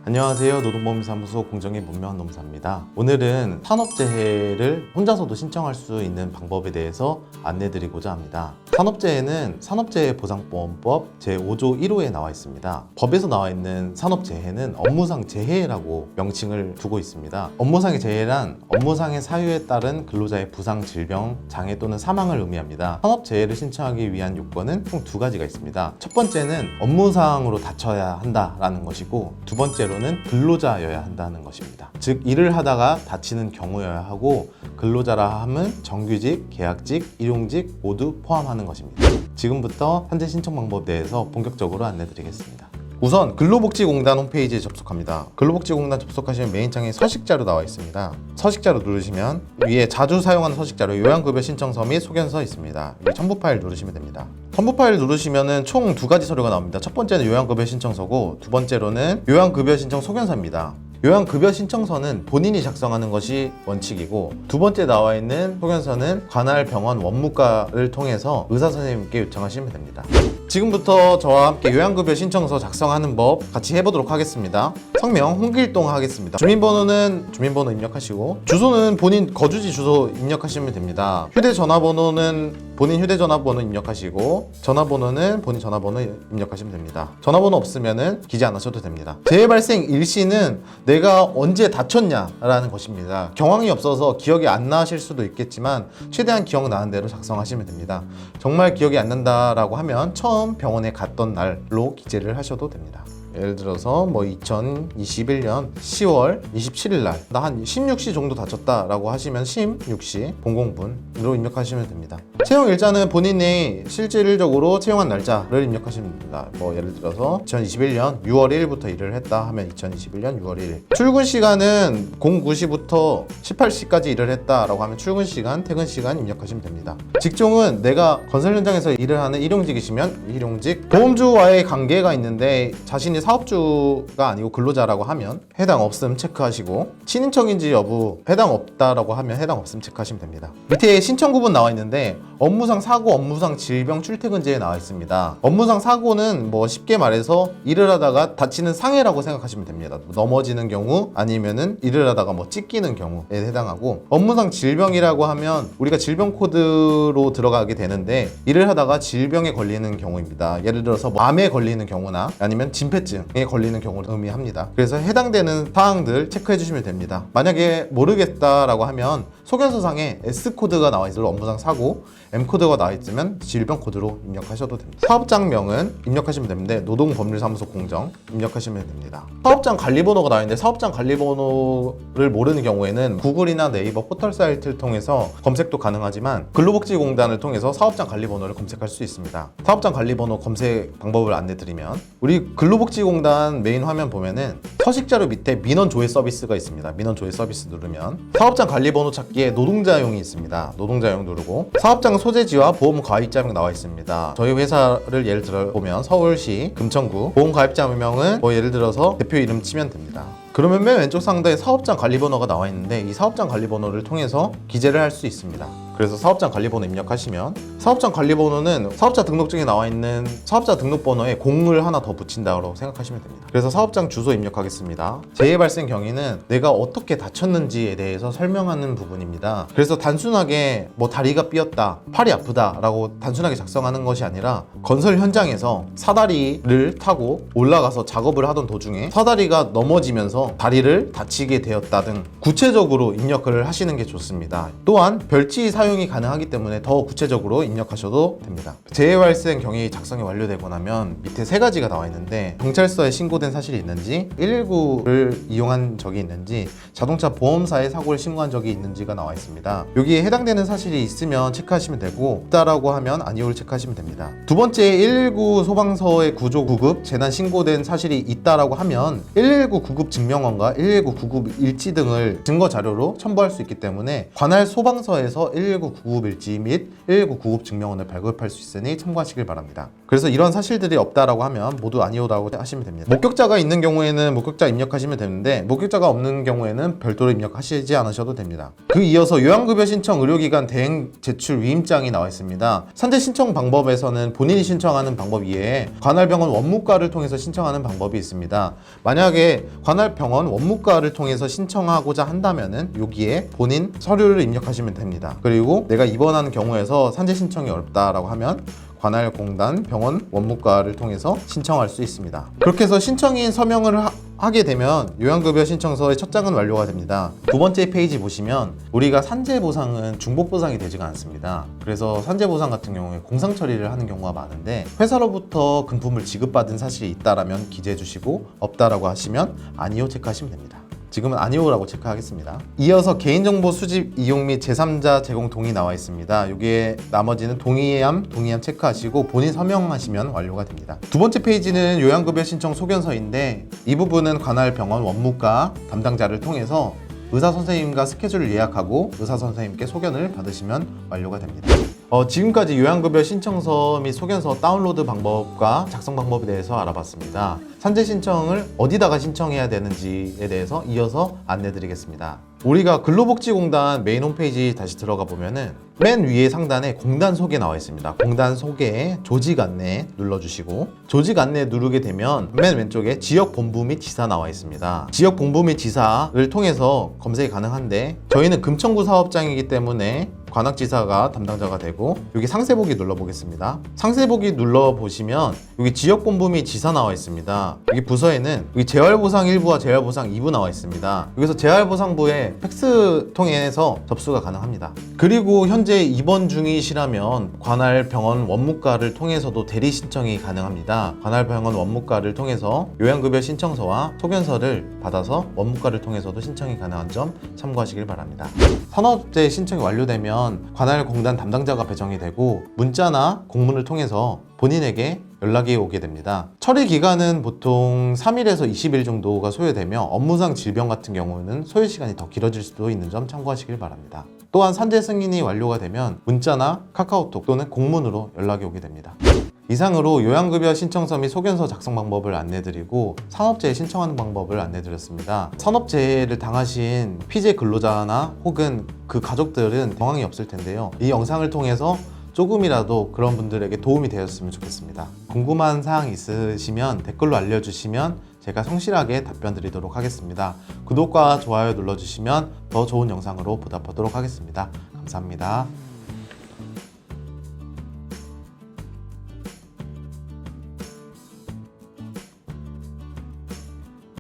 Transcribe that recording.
안녕하세요. 노동법인사무소 공정의 문명한 노무사입니다. 오늘은 산업재해를 혼자서도 신청할 수 있는 방법에 대해서 안내드리고자 합니다. 산업재해는 산업재해보상보험법 제5조 1호에 나와 있습니다. 법에서 나와 있는 산업재해는 업무상 재해라고 명칭을 두고 있습니다. 업무상의 재해란 업무상의 사유에 따른 근로자의 부상, 질병, 장애 또는 사망을 의미합니다. 산업재해를 신청하기 위한 요건은 총 두 가지가 있습니다. 첫 번째는 업무상으로 다쳐야 한다라는 것이고, 두 번째로는 근로자여야 한다는 것입니다. 즉, 일을 하다가 다치는 경우여야 하고, 근로자라 함은 정규직, 계약직, 일용직 모두 포함하는 것입니다. 지금부터 현재 신청 방법에 대해서 본격적으로 안내드리겠습니다. 우선 근로복지공단 홈페이지에 접속합니다. 근로복지공단 접속하시면 메인창에 서식자로 나와 있습니다. 서식자로 누르시면 위에 자주 사용하는 서식자로 요양급여 신청서 및 소견서 있습니다. 여기 첨부 파일 누르시면 됩니다. 첨부 파일 누르시면은 총 두 가지 서류가 나옵니다. 첫 번째는 요양급여 신청서고, 두 번째로는 요양급여 신청 소견서입니다. 요양급여 신청서는 본인이 작성하는 것이 원칙이고, 두 번째 나와 있는 소견서는 관할 병원 원무과를 통해서 의사 선생님께 요청하시면 됩니다. 지금부터 저와 함께 요양급여 신청서 작성하는 법 같이 해보도록 하겠습니다. 성명 홍길동 하겠습니다. 주민번호는 주민번호 입력하시고, 주소는 본인 거주지 주소 입력하시면 됩니다. 휴대전화번호는 본인 휴대전화번호 입력하시고, 전화번호는 본인 전화번호 입력하시면 됩니다. 전화번호 없으면은 기재 안 하셔도 됩니다. 재해 발생 일시는 내가 언제 다쳤냐라는 것입니다. 경황이 없어서 기억이 안 나실 수도 있겠지만 최대한 기억나는 대로 작성하시면 됩니다. 정말 기억이 안 난다라고 하면 처음 병원에 갔던 날로 기재를 하셔도 됩니다. 예를 들어서 2021년 10월 27일 날 나 한 16시 정도 다쳤다라고 하시면 16시 00분으로 입력하시면 됩니다. 채용 일자는 본인이 실질적으로 채용한 날짜를 입력하시면 됩니다. 예를 들어서 2021년 6월 1일부터 일을 했다 하면 2021년 6월 1일. 출근 시간은 09시부터 18시까지 일을 했다라고 하면 출근 시간, 퇴근 시간 입력하시면 됩니다. 직종은 내가 건설 현장에서 일을 하는 일용직이시면 일용직. 보험주와의 관계가 있는데 자신이 사업주가 아니고 근로자라고 하면 해당 없음 체크하시고, 친인척인지 여부 해당 없다라고 하면 해당 없음 체크하시면 됩니다. 밑에 신청 구분 나와 있는데 업무상 사고, 업무상 질병, 출퇴근제에 나와 있습니다. 업무상 사고는 쉽게 말해서 일을 하다가 다치는 상해라고 생각하시면 됩니다. 넘어지는 경우 아니면은 일을 하다가 찢기는 경우에 해당하고, 업무상 질병이라고 하면 우리가 질병 코드로 들어가게 되는데 일을 하다가 질병에 걸리는 경우입니다. 예를 들어서 암에 걸리는 경우나 아니면 진폐증에 걸리는 경우를 의미합니다. 그래서 해당되는 사항들 체크해 주시면 됩니다. 만약에 모르겠다라고 하면 소견서상에 S코드가 나와 있을 업무상 사고, M코드가 나와 있으면 질병 코드로 입력하셔도 됩니다. 사업장명은 입력하시면 되는데 노동법률사무소 공정 입력하시면 됩니다. 사업장 관리번호가 나와 있는데 사업장 관리번호를 모르는 경우에는 구글이나 네이버 포털 사이트를 통해서 검색도 가능하지만 근로복지공단을 통해서 사업장 관리번호를 검색할 수 있습니다. 사업장 관리번호 검색 방법을 안내드리면, 우리 근로복지공단 메인 화면 보면은 서식자로 밑에 민원 조회 서비스가 있습니다. 민원 조회 서비스 누르면 사업장 관리번호 찾기에 노동자용이 있습니다. 노동자용 누르고 사업장 소재지와 보험 가입자명 나와 있습니다. 저희 회사를 예를 들어 보면 서울시 금천구, 보험 가입자명은 예를 들어서 대표 이름 치면 됩니다. 그러면 맨 왼쪽 상단에 사업장 관리번호가 나와 있는데 이 사업장 관리번호를 통해서 기재를 할 수 있습니다. 그래서 사업장 관리번호 입력하시면, 사업장 관리번호는 사업자 등록증에 나와 있는 사업자 등록번호에 0을 하나 더 붙인다고 생각하시면 됩니다. 그래서 사업장 주소 입력하겠습니다. 재해 발생 경위는 내가 어떻게 다쳤는지에 대해서 설명하는 부분입니다. 그래서 단순하게 다리가 삐었다, 팔이 아프다 라고 단순하게 작성하는 것이 아니라, 건설 현장에서 사다리를 타고 올라가서 작업을 하던 도중에 사다리가 넘어지면서 다리를 다치게 되었다 등 구체적으로 입력을 하시는 게 좋습니다. 또한 별지 사용이 가능하기 때문에 더 구체적으로 입력하셔도 됩니다. 재해 발생 경위 작성이 완료되고 나면 밑에 세 가지가 나와 있는데, 경찰서에 신고된 사실이 있는지, 119를 이용한 적이 있는지, 자동차 보험사에 사고를 신고한 적이 있는지가 나와 있습니다. 여기에 해당되는 사실이 있으면 체크하시면 되고, 없다라고 하면 아니오를 체크하시면 됩니다. 두 번째, 119 소방서의 구조 구급 재난 신고된 사실이 있다라고 하면 119 구급 증명원과 119 구급 일지 등을 증거 자료로 첨부할 수 있기 때문에 관할 소방서에서 119 119구급일지 및 119 구급 증명원을 발급할 수 있으니 참고하시길 바랍니다. 그래서 이런 사실들이 없다라고 하면 모두 아니오라고 하시면 됩니다. 목격자가 있는 경우에는 목격자 입력하시면 되는데 목격자가 없는 경우에는 별도로 입력하시지 않으셔도 됩니다. 그 이어서 요양급여 신청 의료기관 대행 제출 위임장이 나와 있습니다. 산재 신청 방법에서는 본인이 신청하는 방법 이외에 관할병원 원무과를 통해서 신청하는 방법이 있습니다. 만약에 관할병원 원무과를 통해서 신청하고자 한다면은 여기에 본인 서류를 입력하시면 됩니다. 그리고 내가 입원하는 경우에서 산재 신청이 어렵다라고 하면 관할공단 병원 원무과를 통해서 신청할 수 있습니다. 그렇게 해서 신청인 서명을 하게 되면 요양급여 신청서의 첫 장은 완료가 됩니다. 두 번째 페이지 보시면 우리가 산재보상은 중복보상이 되지가 않습니다. 그래서 산재보상 같은 경우에 공상 처리를 하는 경우가 많은데 회사로부터 금품을 지급받은 사실이 있다라면 기재해 주시고 없다라고 하시면 아니요 체크하시면 됩니다. 지금은 아니오라고 체크하겠습니다. 이어서 개인정보 수집, 이용 및 제3자 제공 동의 나와 있습니다. 여기에 나머지는 동의함 체크하시고 본인 서명하시면 완료가 됩니다. 두 번째 페이지는 요양급여 신청 소견서인데 이 부분은 관할병원 원무과 담당자를 통해서 의사선생님과 스케줄을 예약하고 의사선생님께 소견을 받으시면 완료가 됩니다. 지금까지 요양급여 신청서 및 소견서 다운로드 방법과 작성 방법에 대해서 알아봤습니다. 산재 신청을 어디다가 신청해야 되는지에 대해서 이어서 안내드리겠습니다. 우리가 근로복지공단 메인 홈페이지 다시 들어가 보면은 맨 위에 상단에 공단 소개 나와 있습니다. 공단 소개에 조직 안내 눌러주시고 조직 안내 누르게 되면 맨 왼쪽에 지역 본부 및 지사 나와 있습니다. 지역 본부 및 지사를 통해서 검색이 가능한데 저희는 금천구 사업장이기 때문에 관악지사가 담당자가 되고 여기 상세보기 눌러보겠습니다. 상세보기 눌러보시면 여기 지역본부 및 지사 나와 있습니다. 여기 부서에는 여기 재활보상 1부와 재활보상 2부 나와 있습니다. 여기서 재활보상부에 팩스 통해서 접수가 가능합니다. 그리고 현재 입원 중이시라면 관할병원 원무과를 통해서도 대리 신청이 가능합니다. 관할병원 원무과를 통해서 요양급여 신청서와 소견서를 받아서 원무과를 통해서도 신청이 가능한 점 참고하시길 바랍니다. 산업재 신청이 완료되면 관할공단 담당자가 배정이 되고 문자나 공문을 통해서 본인에게 연락이 오게 됩니다. 처리 기간은 보통 3일에서 20일 정도가 소요되며 업무상 질병 같은 경우는 소요 시간이 더 길어질 수도 있는 점 참고하시길 바랍니다. 또한 산재 승인이 완료가 되면 문자나 카카오톡 또는 공문으로 연락이 오게 됩니다. 이상으로 요양급여 신청서 및 소견서 작성 방법을 안내드리고 산업재해 신청하는 방법을 안내드렸습니다. 산업재해를 당하신 피해 근로자나 혹은 그 가족들은 경황이 없을 텐데요. 이 영상을 통해서 조금이라도 그런 분들에게 도움이 되었으면 좋겠습니다. 궁금한 사항 있으시면 댓글로 알려주시면 제가 성실하게 답변 드리도록 하겠습니다. 구독과 좋아요 눌러주시면 더 좋은 영상으로 보답하도록 하겠습니다. 감사합니다.